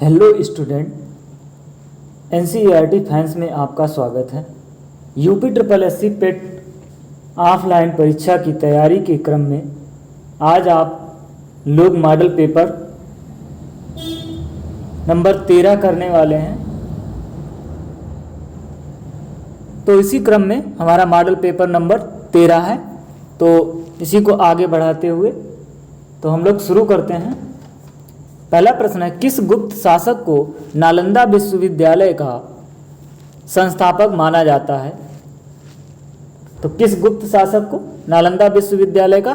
Hello student, NCERT fans में आपका स्वागत है। यूपी ट्रिपल एससी पेट ऑफलाइन परीक्षा की तैयारी के क्रम में आज आप लोग मॉडल पेपर नंबर 13 करने वाले हैं। तो इसी क्रम में हमारा मॉडल पेपर नंबर 13 है, तो इसी को आगे बढ़ाते हुए तो हम लोग शुरू करते हैं। पहला प्रश्न है, किस गुप्त शासक को नालंदा विश्वविद्यालय का संस्थापक माना जाता है? तो किस गुप्त शासक को नालंदा विश्वविद्यालय का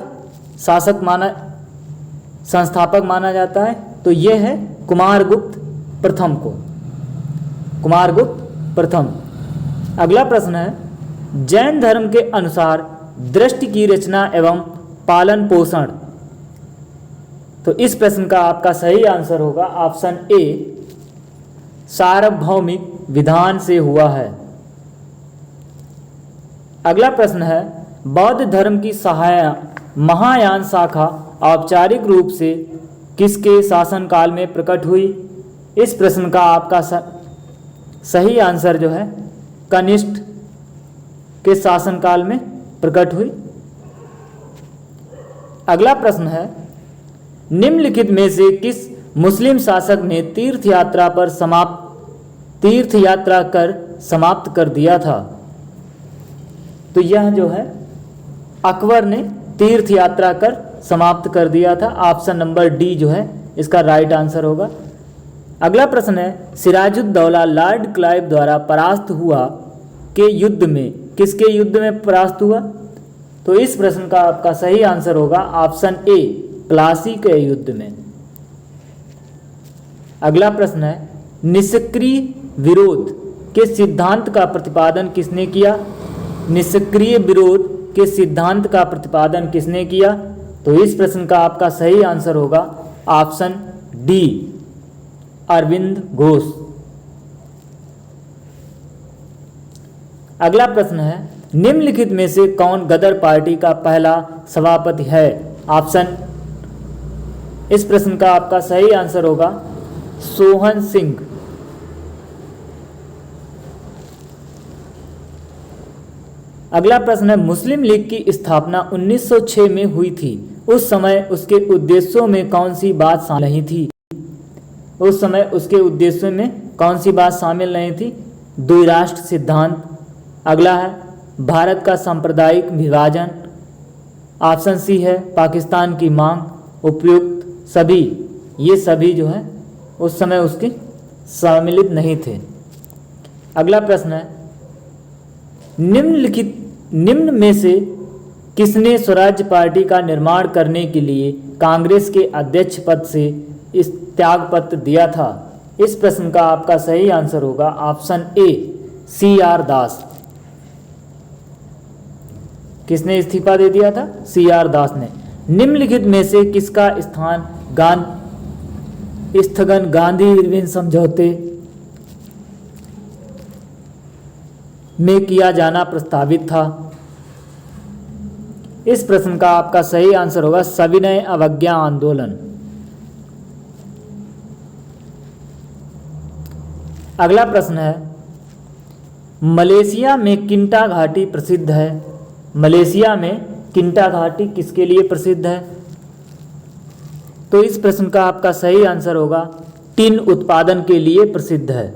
संस्थापक माना जाता है? तो यह है कुमारगुप्त प्रथम को, कुमारगुप्त प्रथम। अगला प्रश्न है, जैन धर्म के अनुसार दृष्टि की रचना एवं पालन पोषण। तो इस प्रश्न का आपका सही आंसर होगा ऑप्शन ए, सार्वभौमिक विधान से हुआ है। अगला प्रश्न है, बौद्ध धर्म की महायान शाखा औपचारिक रूप से किसके शासनकाल में प्रकट हुई? इस प्रश्न का आपका सही आंसर जो है कनिष्ठ के शासनकाल में प्रकट हुई। अगला प्रश्न है, निम्नलिखित में से किस मुस्लिम शासक ने तीर्थ यात्रा कर समाप्त कर दिया था? तो यह जो है अकबर ने तीर्थ यात्रा कर समाप्त कर दिया था। ऑप्शन नंबर डी जो है इसका राइट आंसर होगा। अगला प्रश्न है, सिराजुद्दौला लॉर्ड क्लाइव द्वारा परास्त हुआ के युद्ध में, किसके युद्ध में परास्त हुआ? तो इस प्रश्न का आपका सही आंसर होगा ऑप्शन ए, प्लासी के युद्ध में। अगला प्रश्न है, निष्क्रिय विरोध के सिद्धांत का प्रतिपादन किसने किया? निष्क्रिय विरोध के सिद्धांत का प्रतिपादन किसने किया? तो इस प्रश्न का आपका सही आंसर होगा ऑप्शन डी, अरविंद घोष। अगला प्रश्न है, निम्नलिखित में से कौन गदर पार्टी का पहला सभापति है? ऑप्शन, इस प्रश्न का आपका सही आंसर होगा सोहन सिंह। अगला प्रश्न है, मुस्लिम लीग की स्थापना 1906 में हुई थी। उस समय उसके उद्देश्यों में कौन सी बात शामिल नहीं थी? उस समय उसके उद्देश्यों में कौन सी बात शामिल नहीं थी? द्विराष्ट्र सिद्धांत। अगला है, भारत का सांप्रदायिक विभाजन। ऑप्शन सी है पाकिस्तान की मांग। उपयुक्त सभी, ये सभी जो है उस समय उसके सम्मिलित नहीं थे। अगला प्रश्न है, निम्न में से किसने स्वराज्य पार्टी का निर्माण करने के लिए कांग्रेस के अध्यक्ष पद से इस त्यागपत्र दिया था? इस प्रश्न का आपका सही आंसर होगा ऑप्शन ए, CR दास। किसने इस्तीफा दे दिया था? CR दास ने। निम्नलिखित में से किसका स्थगन गांधी इरविन समझौते में किया जाना प्रस्तावित था? इस प्रश्न का आपका सही आंसर होगा सविनय अवज्ञा आंदोलन। अगला प्रश्न है, मलेशिया में किंटा घाटी प्रसिद्ध है। मलेशिया में किंटा घाटी किसके लिए प्रसिद्ध है? तो इस प्रश्न का आपका सही आंसर होगा टिन उत्पादन के लिए प्रसिद्ध है।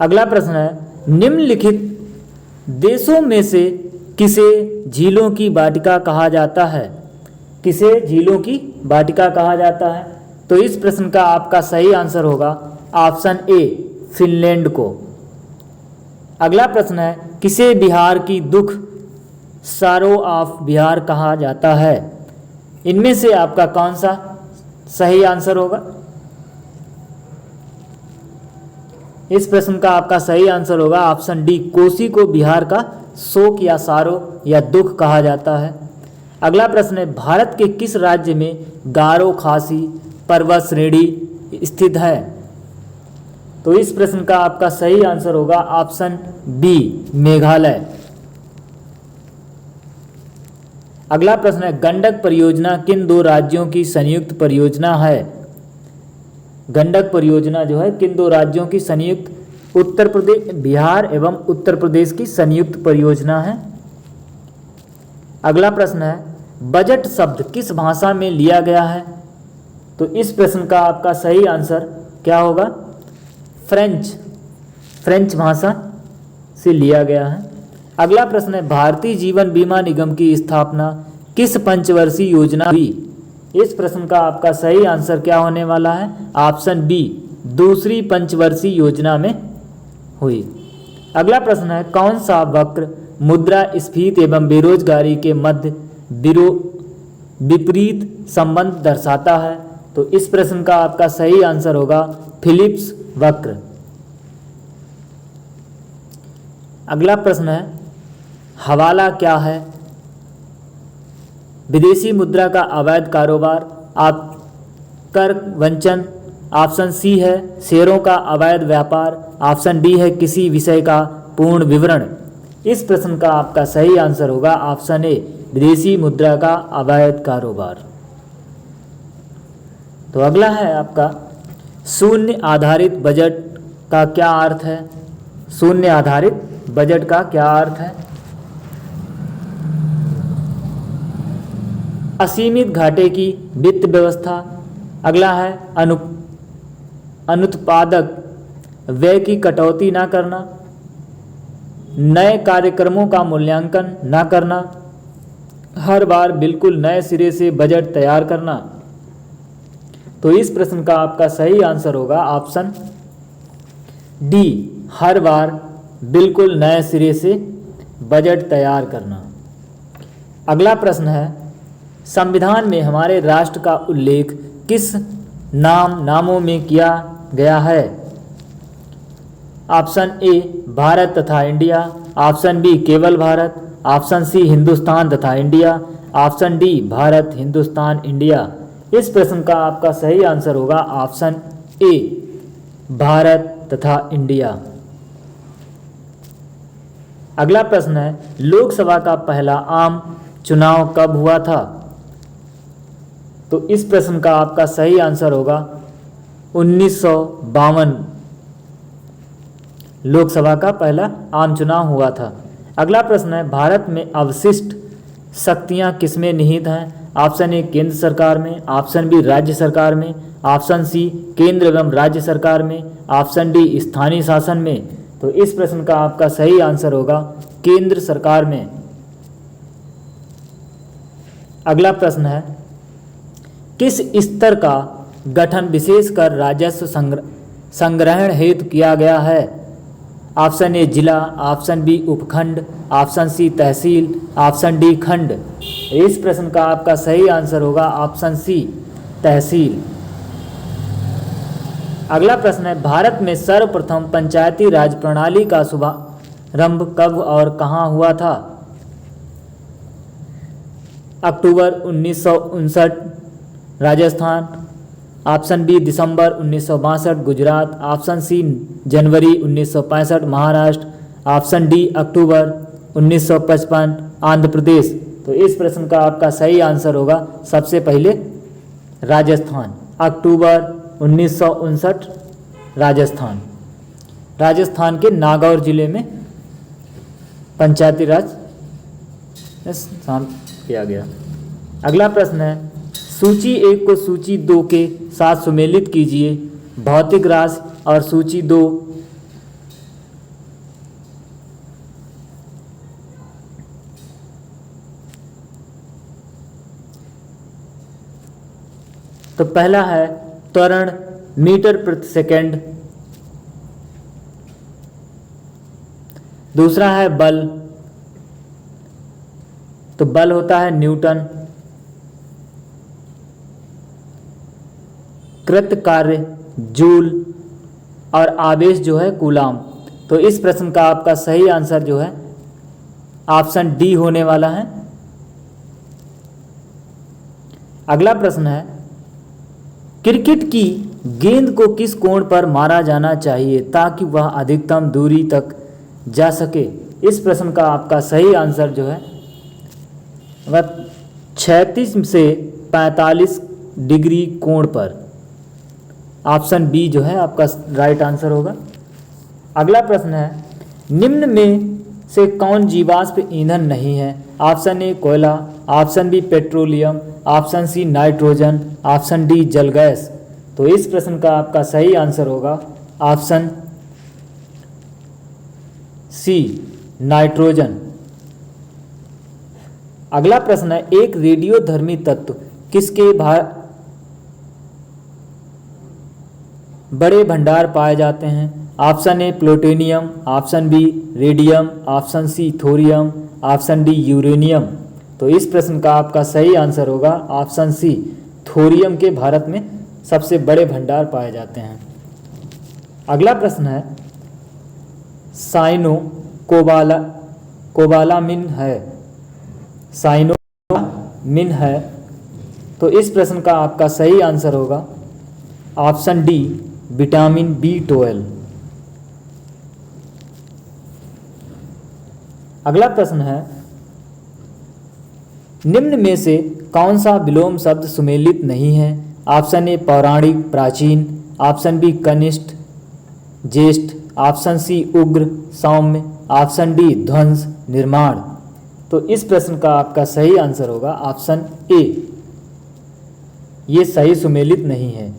अगला प्रश्न है, निम्नलिखित देशों में से किसे झीलों की वाटिका कहा जाता है? किसे झीलों की वाटिका कहा जाता है? तो इस प्रश्न का आपका सही आंसर होगा ऑप्शन ए, फिनलैंड को। अगला प्रश्न है, किसे बिहार की दुख सारो ऑफ बिहार कहा जाता है? इनमें से आपका कौन सा सही आंसर होगा? इस प्रश्न का आपका सही आंसर होगा ऑप्शन डी, कोसी को बिहार का शोक या सारो या दुख कहा जाता है। अगला प्रश्न है, भारत के किस राज्य में गारो खासी पर्वत श्रेणी स्थित है? तो इस प्रश्न का आपका सही आंसर होगा ऑप्शन बी, मेघालय। अगला प्रश्न है, गंडक परियोजना किन दो राज्यों की संयुक्त परियोजना है? गंडक परियोजना जो है किन दो राज्यों की संयुक्त, उत्तर प्रदेश, बिहार एवं उत्तर प्रदेश की संयुक्त परियोजना है। अगला प्रश्न है बजट शब्द किस भाषा में लिया गया है। तो इस प्रश्न का आपका सही आंसर क्या होगा, फ्रेंच भाषा से लिया गया है। अगला प्रश्न है भारतीय जीवन बीमा निगम की स्थापना किस पंचवर्षीय योजना हुई। इस प्रश्न का आपका सही आंसर क्या होने वाला है, ऑप्शन बी, दूसरी पंचवर्षीय योजना में हुई। अगला प्रश्न है कौन सा वक्र मुद्रास्फीति एवं बेरोजगारी के मध्य विपरीत संबंध दर्शाता है। तो इस प्रश्न का आपका सही आंसर होगा फिलिप्स वक्र। अगला प्रश्न है हवाला क्या है। विदेशी मुद्रा का अवैध कारोबार, आप कर वंचन, ऑप्शन सी है शेयरों का अवैध व्यापार, ऑप्शन डी है किसी विषय का पूर्ण विवरण। इस प्रश्न का आपका सही आंसर होगा ऑप्शन ए, विदेशी मुद्रा का अवैध कारोबार। तो अगला है आपका शून्य आधारित बजट का क्या अर्थ है। शून्य आधारित बजट का क्या अर्थ है। असीमित घाटे की वित्त व्यवस्था। अगला है अनुत्पादक व्यय की कटौती न करना, नए कार्यक्रमों का मूल्यांकन न करना, हर बार बिल्कुल नए सिरे से बजट तैयार करना। तो इस प्रश्न का आपका सही आंसर होगा ऑप्शन डी, हर बार बिल्कुल नए सिरे से बजट तैयार करना। अगला प्रश्न है संविधान में हमारे राष्ट्र का उल्लेख किस नामों में किया गया है। ऑप्शन ए भारत तथा इंडिया, ऑप्शन बी केवल भारत, ऑप्शन सी हिंदुस्तान तथा India, option D Bharat Hindustan India. इस प्रश्न का आपका सही आंसर होगा ऑप्शन ए, भारत तथा इंडिया। अगला प्रश्न है लोकसभा का पहला आम चुनाव कब हुआ था। तो इस प्रश्न का आपका सही आंसर होगा 1952, लोकसभा का पहला आम चुनाव हुआ था। अगला प्रश्न है भारत में अवशिष्ट शक्तियां किसमें निहित हैं। ऑप्शन ए केंद्र सरकार में, ऑप्शन बी राज्य सरकार में, ऑप्शन सी केंद्र एवं राज्य सरकार में, ऑप्शन डी स्थानीय शासन में। तो इस प्रश्न का आपका सही आंसर होगा केंद्र सरकार में। अगला प्रश्न है किस स्तर का गठन विशेषकर राजस्व संग्रहण हेतु किया गया है। ऑप्शन ए जिला, ऑप्शन बी उपखंड, ऑप्शन सी तहसील, ऑप्शन डी खंड। इस प्रश्न का आपका सही आंसर होगा ऑप्शन सी तहसील। अगला प्रश्न है भारत में सर्वप्रथम पंचायती राज प्रणाली का शुभारंभ कब और कहां हुआ था। अक्टूबर 1959 राजस्थान, ऑप्शन बी दिसंबर 1962 गुजरात, ऑप्शन सी जनवरी 1965 महाराष्ट्र, ऑप्शन डी अक्टूबर 1955 आंध्र प्रदेश। तो इस प्रश्न का आपका सही आंसर होगा सबसे पहले राजस्थान, अक्टूबर 1959 राजस्थान। राजस्थान के नागौर जिले में पंचायती राज किया गया। अगला प्रश्न है सूची 1 को सूची 2 के साथ सुमेलित कीजिए। भौतिक राशि और सूची 2। तो पहला है त्वरण मीटर प्रति सेकंड, दूसरा है बल, तो बल होता है न्यूटन, कृत कार्य जूल और आवेश जो है कूलाम। तो इस प्रश्न का आपका सही आंसर जो है ऑप्शन डी होने वाला है। अगला प्रश्न है क्रिकेट की गेंद को किस कोण पर मारा जाना चाहिए ताकि वह अधिकतम दूरी तक जा सके। इस प्रश्न का आपका सही आंसर जो है वह 36 से 45 डिग्री कोण पर। ऑप्शन बी जो है आपका राइट आंसर होगा। अगला प्रश्न है, निम्न में से कौन जीवाश्म ईंधन नहीं है? ऑप्शन ए कोयला, option B petroleum, option C nitrogen, option D जल गैस। तो इस प्रश्न का आपका सही आंसर होगा ऑप्शन सी नाइट्रोजन। अगला प्रश्न है, एक रेडियोधर्मी तत्व किसके बड़े भंडार पाए जाते हैं? Option A plutonium, option B radium, option C thorium, option D uranium. तो इस प्रश्न का आपका सही आंसर होगा ऑप्शन सी थोरियम के भारत में सबसे बड़े भंडार पाए जाते हैं। अगला प्रश्न है, साइनो कोबालामिन है, साइनोमिन है। तो इस प्रश्न का आपका सही आंसर होगा ऑप्शन डी विटामिन B12। अगला प्रश्न है, निम्न में से कौन सा विलोम शब्द सुमेलित नहीं है? ऑप्शन ए पौराणिक प्राचीन, ऑप्शन बी कनिष्ठ ज्येष्ठ, ऑप्शन सी उग्र सौम्य, ऑप्शन डी ध्वंस निर्माण। तो इस प्रश्न का आपका सही आंसर होगा ऑप्शन ए, ये सही सुमेलित नहीं है।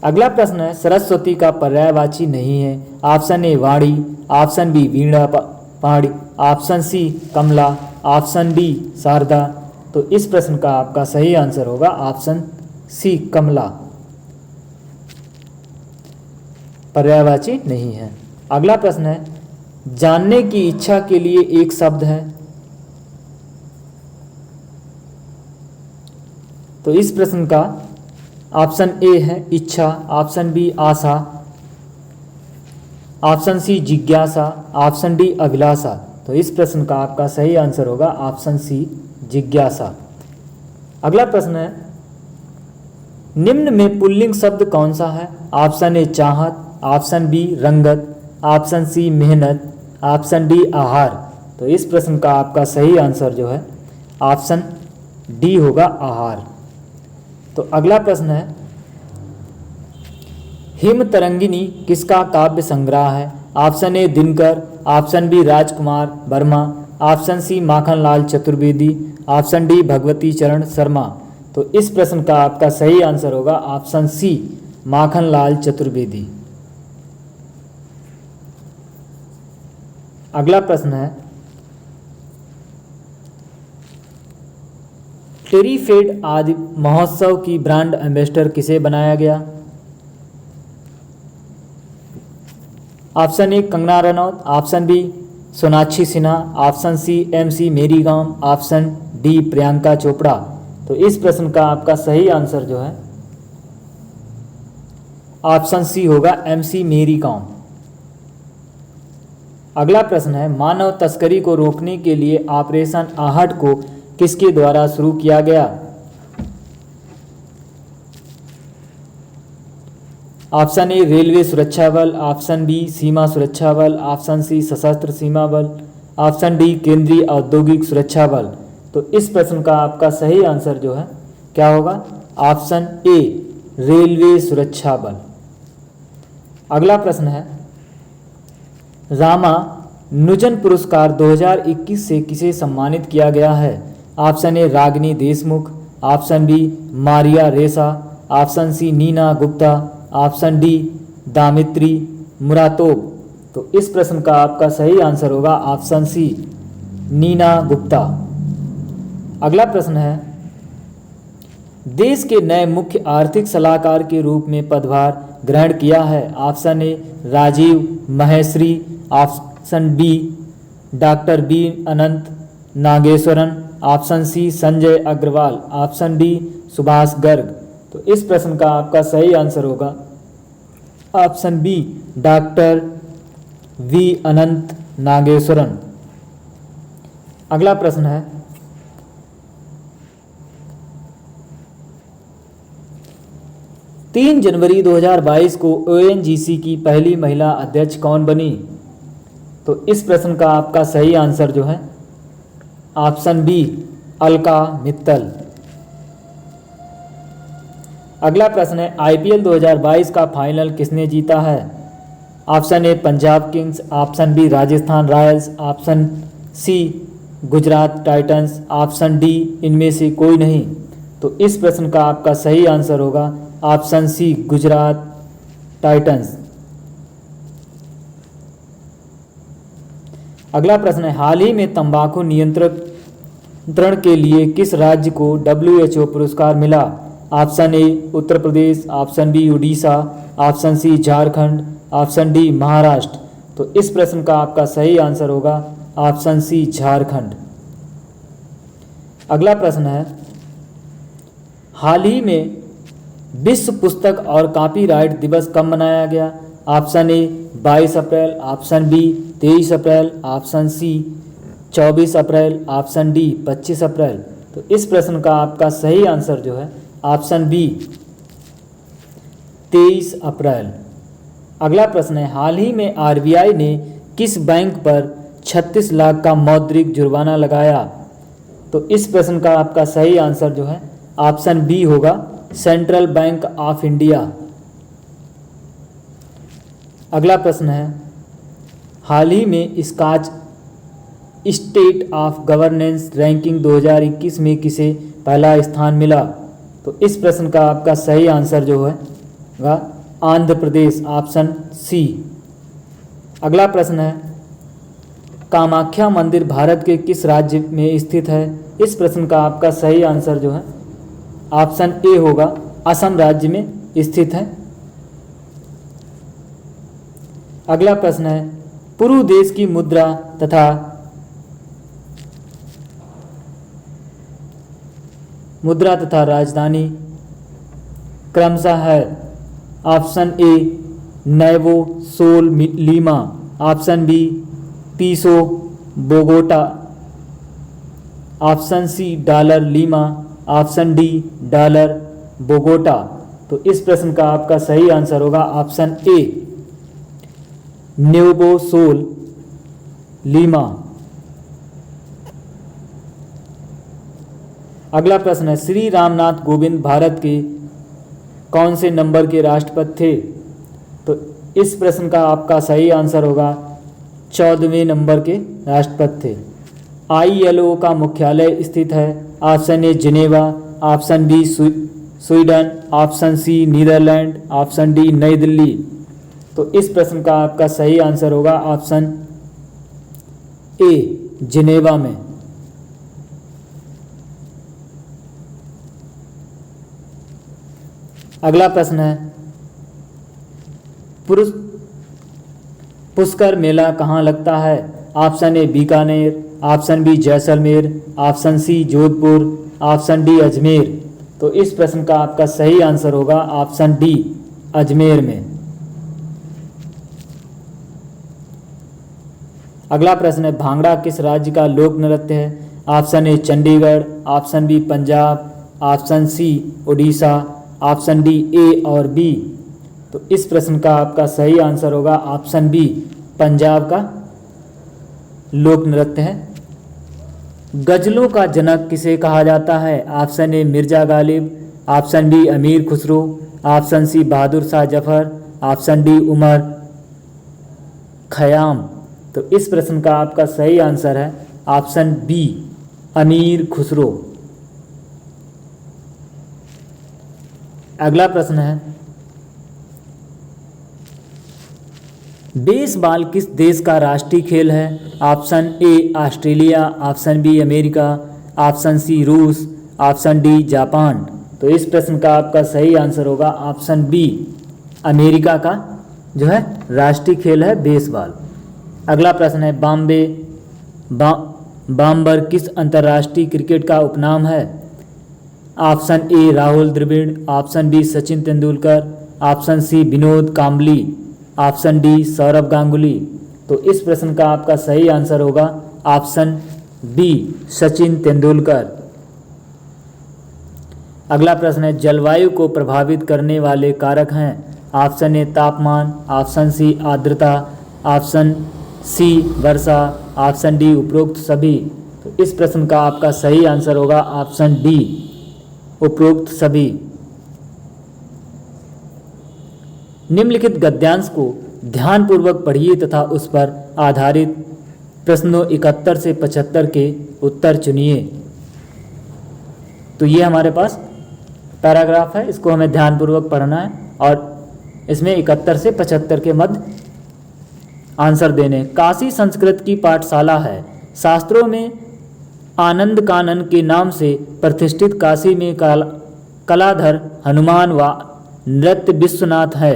अगला प्रश्न है, सरस्वती का पर्यायवाची नहीं है। Option A Vani, option B Veenapani, option C Kamala, option D Sharda. तो इस प्रश्न का आपका सही आंसर होगा ऑप्शन सी कमला, पर्यायवाची नहीं है। अगला प्रश्न है, जानने की इच्छा के लिए एक शब्द है। तो इस प्रश्न का ऑप्शन ए है इच्छा, ऑप्शन बी आशा, ऑप्शन सी जिज्ञासा, ऑप्शन डी अभिलाषा। तो इस प्रश्न का आपका सही आंसर होगा ऑप्शन सी जिज्ञासा। अगला प्रश्न है, निम्न में पुल्लिंग शब्द कौन सा है? ऑप्शन ए चाहत, ऑप्शन बी रंगत, ऑप्शन सी मेहनत, ऑप्शन डी आहार। तो इस प्रश्न का आपका सही आंसर जो है ऑप्शन डी होगा आहार। तो अगला प्रश्न है, हिम तरंगिनी किसका काव्य संग्रह है? Option A Dinkar, option B Rajkumar Verma, option C Makhanlal Chaturvedi, option D Bhagwati Charan Sharma. तो इस प्रश्न का आपका सही आंसर होगा ऑप्शन सी माखनलाल चतुर्वेदी। अगला प्रश्न है, टेरीफेड आदि महोत्सव की ब्रांड एम्बेसडर किसे बनाया गया? Option A Kangana Ranaut, option B Sonakshi Sinha, option C MC Mary Kom, option D Priyanka Chopra. तो इस प्रश्न का आपका सही आंसर जो है ऑप्शन सी होगा MC मेरी कॉम। अगला प्रश्न है, मानव तस्करी को रोकने के लिए ऑपरेशन आहट को किसके द्वारा शुरू किया गया? ऑप्शन ए रेलवे सुरक्षा बल, ऑप्शन बी सीमा सुरक्षा बल, ऑप्शन सी सशस्त्र सीमा बल, ऑप्शन डी केंद्रीय औद्योगिक सुरक्षा बल। तो इस प्रश्न का आपका सही आंसर जो है क्या होगा? ऑप्शन ए रेलवे सुरक्षा बल। अगला प्रश्न है, रामानुजन पुरस्कार 2021 से किसे सम्मानित किया गया है? Option A Ragini Deshmukh, option B Maria Ressa, option C Neena Gupta, option D Dmitry Muratov. तो इस प्रश्न का आपका सही आंसर होगा ऑप्शन सी नीना गुप्ता। अगला प्रश्न है, देश के नए मुख्य आर्थिक सलाहकार के रूप में पदभार ग्रहण किया है। Option A Rajiv Maheshwari, option B doctor B Anant Nageswaran, option C Sanjay Agarwal, option D Subhash Garg. तो इस प्रश्न का आपका सही आंसर होगा option B doctor V Anant Nageswaran. अगला प्रश्न है, 3 जनवरी 2022 को ONGC की पहली महिला अध्यक्ष कौन बनी? तो इस प्रश्न का आपका सही आंसर जो है ऑप्शन बी अलका मित्तल। अगला प्रश्न है आईपीएल 2022 का फाइनल किसने जीता है? Option A Punjab kings, option B Rajasthan royals, option C Gujarat titans, option D इनमें से कोई नहीं। तो इस प्रश्न का आपका सही आंसर होगा ऑप्शन सी गुजरात टाइटंस। अगला प्रश्न है हाल ही में तंबाकू नियंत्रण के लिए किस राज्य को WHO पुरस्कार मिला? Option A Uttar Pradesh, option B Orissa, option C Jharkhand, option D Maharashtra. तो इस प्रश्न का आपका सही आंसर होगा ऑप्शन सी झारखंड। अगला प्रश्न है हाल ही में विश्व पुस्तक और कॉपीराइट दिवस कब मनाया गया? Option A 22 April, option B 23 April, option C 24 April, option D 25 April. तो इस प्रश्न का आपका सही आंसर जो है ऑप्शन बी 23 अप्रैल। अगला प्रश्न है हाल ही में RBI ने किस बैंक पर 36 लाख का मौद्रिक जुर्माना लगाया? तो इस प्रश्न का आपका सही आंसर जो है ऑप्शन बी होगा सेंट्रल बैंक ऑफ इंडिया। अगला प्रश्न है हाल ही में Skoch state of governance ranking 2021 में किसे पहला स्थान मिला? तो इस प्रश्न का आपका सही आंसर जो है आंध्र प्रदेश, ऑप्शन सी। अगला प्रश्न है कामाख्या मंदिर भारत के किस राज्य में स्थित है? इस प्रश्न का आपका सही आंसर जो है ऑप्शन ए होगा असम राज्य में स्थित है। अगला प्रश्न है पूर्व देश की मुद्रा तथा राजधानी क्रमशः है। Option A nuevo sol Lima, option B peso Bogota, option C dollar Lima, option D dollar Bogota. तो इस प्रश्न का आपका सही आंसर होगा option A nuevo sol Lima. अगला प्रश्न है श्री रामनाथ कोविंद भारत के कौन से नंबर के राष्ट्रपति थे? तो इस प्रश्न का आपका सही आंसर होगा 14वें नंबर के राष्ट्रपति थे। ILO का मुख्यालय स्थित है। Option A Geneva, option B Sweden, option C Netherland, option D New Delhi. तो इस प्रश्न का आपका सही आंसर होगा ऑप्शन ए जिनेवा में। अगला प्रश्न है पुष्कर मेला कहाँ लगता है? Option A Bikaner, option B Jaisalmer, option C Jodhpur, option D Ajmer. तो इस प्रश्न का आपका सही आंसर होगा ऑप्शन डी अजमेर में। अगला प्रश्न है भांगड़ा किस राज्य का लोक नृत्य है? Option A Chandigarh, option B Punjab, option C Odisha, option D A और बी। तो इस प्रश्न का आपका सही आंसर होगा ऑप्शन बी पंजाब का लोक नृत्य है। गजलों का जनक किसे कहा जाता है? Option A Mirza Ghalib, option B Amir Khusro, option C Bahadur Shah Zafar, option D Omar Khayyam. तो इस प्रश्न का आपका सही आंसर है ऑप्शन बी अमीर खुसरो। अगला प्रश्न है बेसबॉल किस देश का राष्ट्रीय खेल है? Option A Australia, option B America, option C रूस, ऑप्शन डी जापान। तो इस प्रश्न का आपका सही आंसर होगा ऑप्शन बी अमेरिका का जो है राष्ट्रीय खेल है बेसबॉल। अगला प्रश्न है बाम्बर किस अंतर्राष्ट्रीय क्रिकेट का उपनाम है? Option A Rahul Dravid, option B Sachin Tendulkar, option C Vinod Kambli, option D Sourav Ganguly. तो इस प्रश्न का आपका सही आंसर होगा ऑप्शन बी सचिन तेंदुलकर। अगला प्रश्न है जलवायु को प्रभावित करने वाले कारक हैं। ऑप्शन ए तापमान, ऑप्शन सी आर्द्रता, ऑप्शन सी वर्षा, ऑप्शन डी उपरोक्त सभी। तो इस प्रश्न का आपका सही आंसर होगा ऑप्शन डी उपरोक्त सभी। निम्नलिखित गद्यांश को ध्यानपूर्वक पढ़िए तथा उस पर आधारित प्रश्नों 71 से 75 के उत्तर चुनिए। तो ये हमारे पास पैराग्राफ है, इसको हमें ध्यानपूर्वक पढ़ना है और इसमें 71 से 75 के मध्य आंसर देने। काशी संस्कृत की पाठशाला है। शास्त्रों में आनंद कानन के नाम से प्रतिष्ठित काशी में कलाधर हनुमान व नृत्य विश्वनाथ है।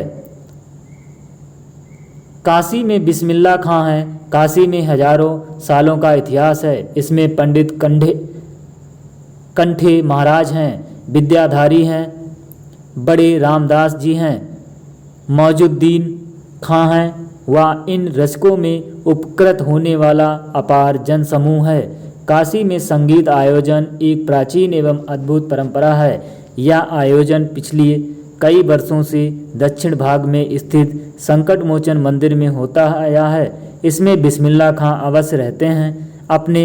काशी में बिस्मिल्लाह खां है। काशी में हजारों सालों का इतिहास है। इसमें पंडित कंठे महाराज हैं, विद्याधारी हैं, बड़े रामदास जी हैं, मौजुद्दीन खां हैं व इन रचकों में उपकृत होने वाला अपार जनसमूह है। काशी में संगीत आयोजन एक प्राचीन एवं अद्भुत परंपरा है। यह आयोजन पिछले कई वर्षों से दक्षिण भाग में स्थित संकट मोचन मंदिर में होता आया है। इसमें बिस्मिल्लाह खां अवश्य रहते हैं। अपने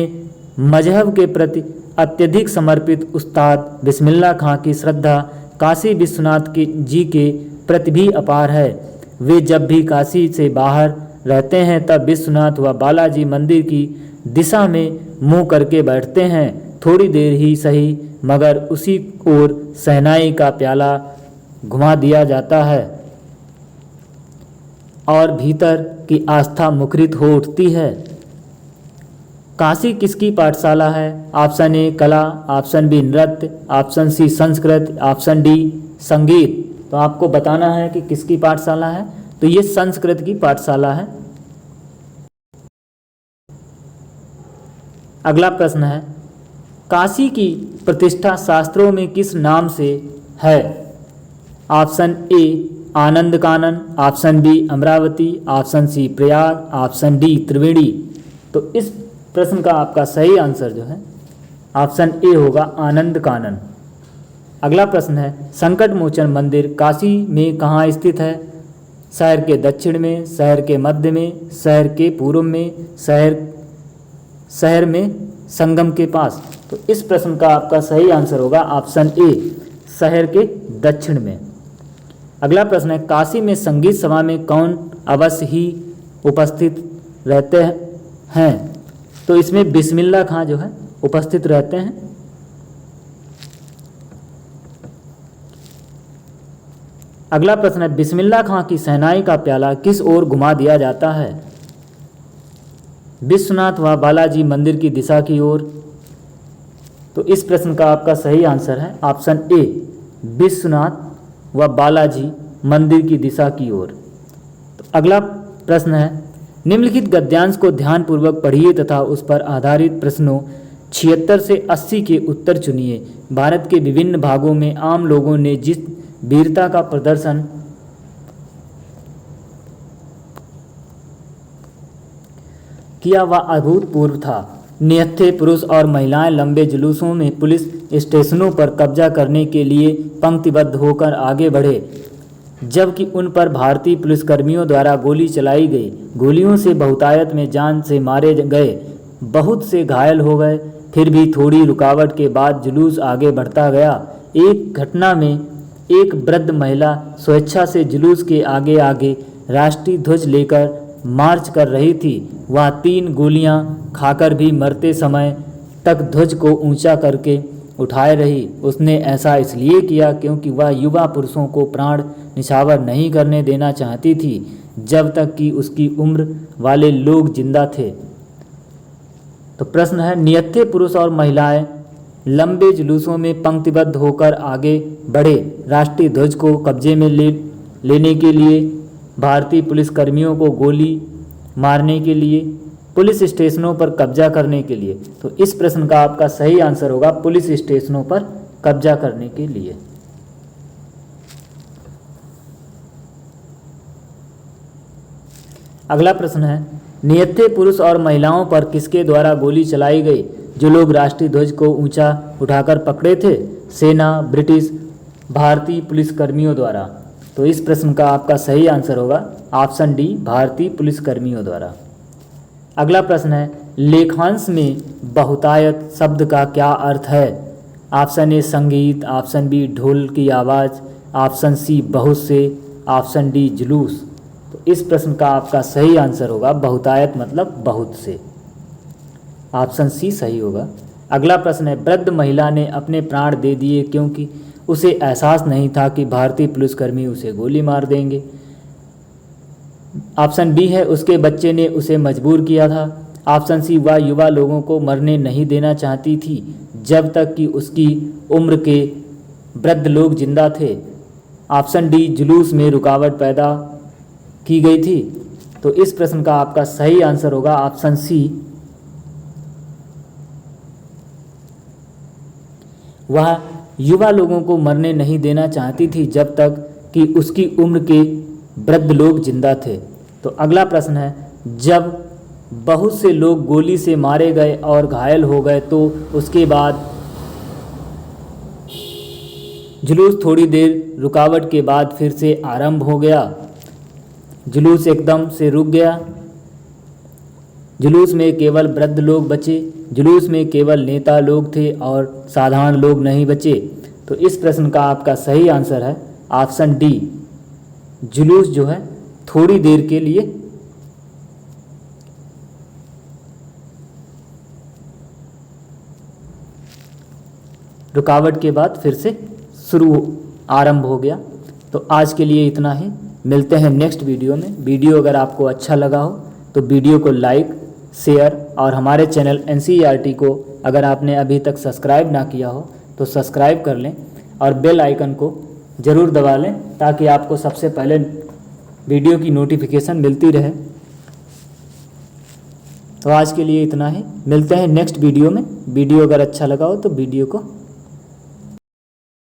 मजहब के प्रति अत्यधिक समर्पित उस्ताद बिस्मिल्लाह खां की श्रद्धा काशी विश्वनाथ जी के प्रति भी अपार है। वे जब भी काशी से बाहर रहते हैं तब विश्वनाथ व बालाजी मंदिर की दिशा में मुंह करके बैठते हैं। थोड़ी देर ही सही मगर उसी ओर शहनाई का प्याला घुमा दिया जाता है और भीतर की आस्था मुखरित हो उठती है। काशी किसकी पाठशाला है? ऑप्शन ए कला, ऑप्शन बी नृत्य, option C Sanskrit, option D संगीत। तो आपको बताना है कि किसकी पाठशाला है। तो ये संस्कृत की पाठशाला है। अगला प्रश्न है, काशी की प्रतिष्ठा शास्त्रों में किस नाम से है? Option A Anand Kanan, option B Amravati, option C Prayag, option D Triveni. तो इस प्रश्न का आपका सही आंसर जो है ऑप्शन ए होगा आनंद कानन। अगला प्रश्न है, संकट मोचन मंदिर काशी में कहाँ स्थित है? शहर के दक्षिण में, शहर के मध्य में, शहर के पूर्व में, शहर में संगम के पास। तो इस प्रश्न का आपका सही आंसर होगा ऑप्शन ए शहर के दक्षिण में। अगला प्रश्न है, काशी में संगीत सभा में कौन अवश्य ही उपस्थित रहते हैं? तो इसमें बिस्मिल्लाह खां जो है उपस्थित रहते हैं। अगला प्रश्न है, बिस्मिल्लाह खां की शहनाई का प्याला किस ओर घुमा दिया जाता है? विश्वनाथ व बालाजी मंदिर की दिशा की ओर। तो इस प्रश्न का आपका सही आंसर है ऑप्शन ए विश्वनाथ व बालाजी मंदिर की दिशा की ओर। तो अगला प्रश्न है, निम्नलिखित गद्यांश को ध्यानपूर्वक पढ़िए तथा उस पर आधारित प्रश्नों 76 से 80 के उत्तर चुनिए। भारत के विभिन्न भागों में आम लोगों ने जिस वीरता का प्रदर्शन किया वह अभूतपूर्व था। निहत्थे पुरुष और महिलाएं लंबे जुलूसों में पुलिस स्टेशनों पर कब्जा करने के लिए पंक्तिबद्ध होकर आगे बढ़े, जबकि उन पर भारतीय पुलिसकर्मियों द्वारा गोली चलाई गई। गोलियों से बहुतायत में जान से मारे गए, बहुत से घायल हो गए। फिर भी थोड़ी रुकावट के बाद जुलूस आगे बढ़ता गया। एक घटना में एक वृद्ध महिला स्वेच्छा से जुलूस के आगे आगे राष्ट्रीय ध्वज लेकर मार्च कर रही थी। वह 3 गोलियां खाकर भी मरते समय तक ध्वज को ऊंचा करके उठाए रही। उसने ऐसा इसलिए किया क्योंकि वह युवा पुरुषों को प्राण निछावर नहीं करने देना चाहती थी जब तक कि उसकी उम्र वाले लोग जिंदा थे। तो प्रश्न है, निहत्थे पुरुष और महिलाएं लंबे जुलूसों में पंक्तिबद्ध होकर आगे बढ़े, राष्ट्रीय ध्वज को कब्जे में लेने के लिए, भारतीय पुलिसकर्मियों को गोली मारने के लिए, पुलिस स्टेशनों पर कब्जा करने के लिए। तो इस प्रश्न का आपका सही आंसर होगा पुलिस स्टेशनों पर कब्जा करने के लिए। अगला प्रश्न है, निहत्थे पुरुष और महिलाओं पर किसके द्वारा गोली चलाई गई? जो लोग राष्ट्रीय ध्वज को ऊंचा उठाकर पकड़े थे, सेना, ब्रिटिश, भारतीय पुलिसकर्मियों द्वारा। तो इस प्रश्न का आपका सही आंसर होगा ऑप्शन डी भारतीय पुलिसकर्मियों द्वारा। अगला प्रश्न है, लेखांश में बहुतायत शब्द का क्या अर्थ है? ऑप्शन ए संगीत, ऑप्शन बी ढोल की आवाज़, ऑप्शन सी बहुत से, ऑप्शन डी जुलूस। तो इस प्रश्न का आपका सही आंसर होगा बहुतायत मतलब बहुत से, ऑप्शन सी सही होगा। अगला प्रश्न है, वृद्ध महिला ने अपने प्राण दे दिए क्योंकि उसे एहसास नहीं था कि भारतीय पुलिसकर्मी उसे गोली मार देंगे। ऑप्शन बी है, उसके बच्चे ने उसे मजबूर किया था। ऑप्शन सी, वह युवा लोगों को मरने नहीं देना चाहती थी जब तक कि उसकी उम्र के वृद्ध लोग जिंदा थे। ऑप्शन डी, जुलूस में रुकावट पैदा की गई थी। तो इस प्रश्न का आपका सही आंसर होगा ऑप्शन सी, वह युवा लोगों को मरने नहीं देना चाहती थी जब तक कि उसकी उम्र के वृद्ध लोग जिंदा थे। तो अगला प्रश्न है, जब बहुत से लोग गोली से मारे गए और घायल हो गए तो उसके बाद जुलूस थोड़ी देर रुकावट के बाद फिर से आरंभ हो गया। जुलूस एकदम से रुक गया। जुलूस में केवल वृद्ध लोग बचे। जुलूस में केवल नेता लोग थे और साधारण लोग नहीं बचे। तो इस प्रश्न का आपका सही आंसर है ऑप्शन डी, जुलूस जो है थोड़ी देर के लिए रुकावट के बाद फिर से आरंभ हो गया। तो आज के लिए इतना ही, मिलते हैं नेक्स्ट वीडियो में। वीडियो अगर आपको अच्छा लगा हो तो वीडियो को लाइक, शेयर और हमारे चैनल NCERT को अगर आपने अभी तक सब्सक्राइब ना किया हो तो सब्सक्राइब कर लें और बेल आइकन को ज़रूर दबा लें ताकि आपको सबसे पहले वीडियो की नोटिफिकेशन मिलती रहे। तो आज के लिए इतना ही, मिलते हैं नेक्स्ट वीडियो में। वीडियो अगर अच्छा लगा हो तो वीडियो को